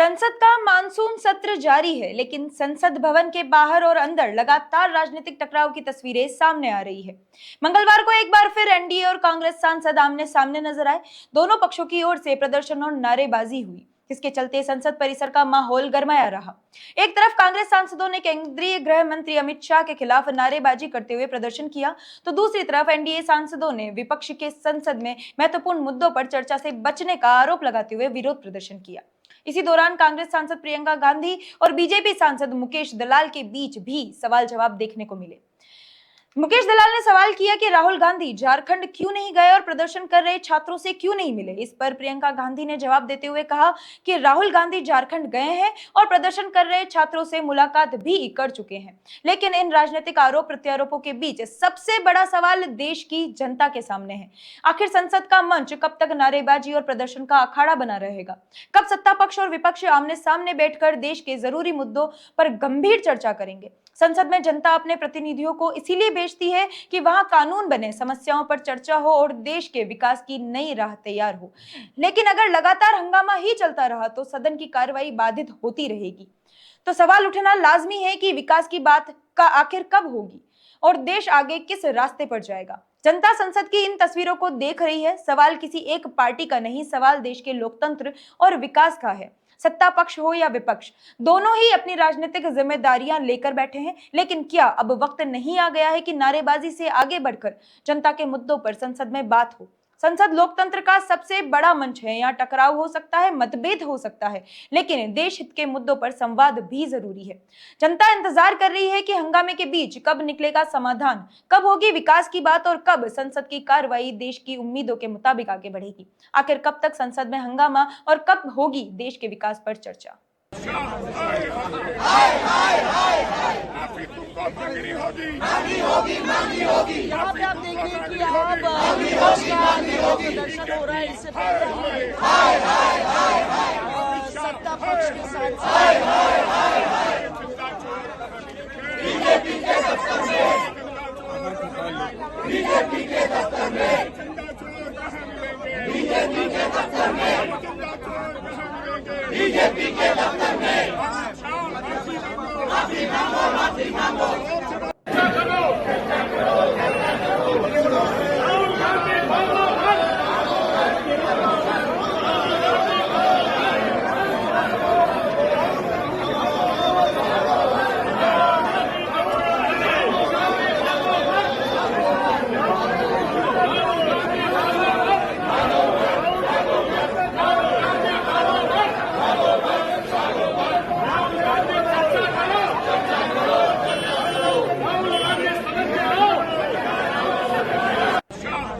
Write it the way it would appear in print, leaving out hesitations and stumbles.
संसद का मानसून सत्र जारी है, लेकिन संसद भवन के बाहर और अंदर लगातार राजनीतिक टकराव की तस्वीरें सामने आ रही है। मंगलवार को एक बार फिर एनडीए और कांग्रेस सांसद आमने सामने नजर आए। दोनों पक्षों की ओर से प्रदर्शन और नारेबाजी हुई, जिसके चलते संसद परिसर का माहौल गरमाया रहा। एक तरफ कांग्रेस सांसदों ने केंद्रीय गृह मंत्री अमित शाह के खिलाफ नारेबाजी करते हुए प्रदर्शन किया, तो दूसरी तरफ एनडीए सांसदों ने विपक्ष के संसद में महत्वपूर्ण मुद्दों पर चर्चा से बचने का आरोप लगाते हुए विरोध प्रदर्शन किया। इसी दौरान कांग्रेस सांसद प्रियंका गांधी और बीजेपी सांसद मुकेश दलाल के बीच भी सवाल जवाब देखने को मिले। मुकेश दलाल ने सवाल किया कि राहुल गांधी झारखंड क्यों नहीं गए और प्रदर्शन कर रहे छात्रों से क्यों नहीं मिले। इस पर प्रियंका गांधी ने जवाब देते हुए कहा कि राहुल गांधी झारखंड गए हैं और प्रदर्शन कर रहे छात्रों से मुलाकात भी कर चुके हैं। लेकिन इन राजनीतिक आरोप प्रत्यारोपों के बीच सबसे बड़ा सवाल देश की जनता के सामने है। आखिर संसद का मंच कब तक नारेबाजी और प्रदर्शन का अखाड़ा बना रहेगा? कब सत्ता पक्ष और विपक्ष आमने सामने बैठकर देश के जरूरी मुद्दों पर गंभीर चर्चा करेंगे? संसद में जनता अपने प्रतिनिधियों को इसीलिए भेजती है कि वहां कानून बने, समस्याओं पर चर्चा हो और देश के विकास की नई राह तैयार हो। लेकिन अगर लगातार हंगामा ही चलता रहा तो सदन की कार्रवाई बाधित होती रहेगी। तो सवाल उठना लाजमी है कि विकास की बात का आखिर कब होगी और देश आगे किस रास्ते पर जाएगा। जनता संसद की इन तस्वीरों को देख रही है। सवाल किसी एक पार्टी का नहीं, सवाल देश के लोकतंत्र और विकास का है। सत्ता पक्ष हो या विपक्ष, दोनों ही अपनी राजनीतिक जिम्मेदारियां लेकर बैठे हैं। लेकिन क्या अब वक्त नहीं आ गया है कि नारेबाजी से आगे बढ़कर जनता के मुद्दों पर संसद में बात हो? संसद लोकतंत्र का सबसे बड़ा मंच है। यहाँ टकराव हो सकता है, मतभेद हो सकता है, लेकिन देश हित के मुद्दों पर संवाद भी जरूरी है। जनता इंतजार कर रही है कि हंगामे के बीच कब निकलेगा समाधान, कब होगी विकास की बात और कब संसद की कार्रवाई देश की उम्मीदों के मुताबिक आगे बढ़ेगी। आखिर कब तक संसद में हंगामा और कब होगी देश के विकास पर चर्चा? यहाँ पे आप देखिए कि यहाँ प्रदर्शन हो रहा है। इससे पहले सत्ता पक्ष के साथ बीजेपी के दफ्तर में माफी मांगो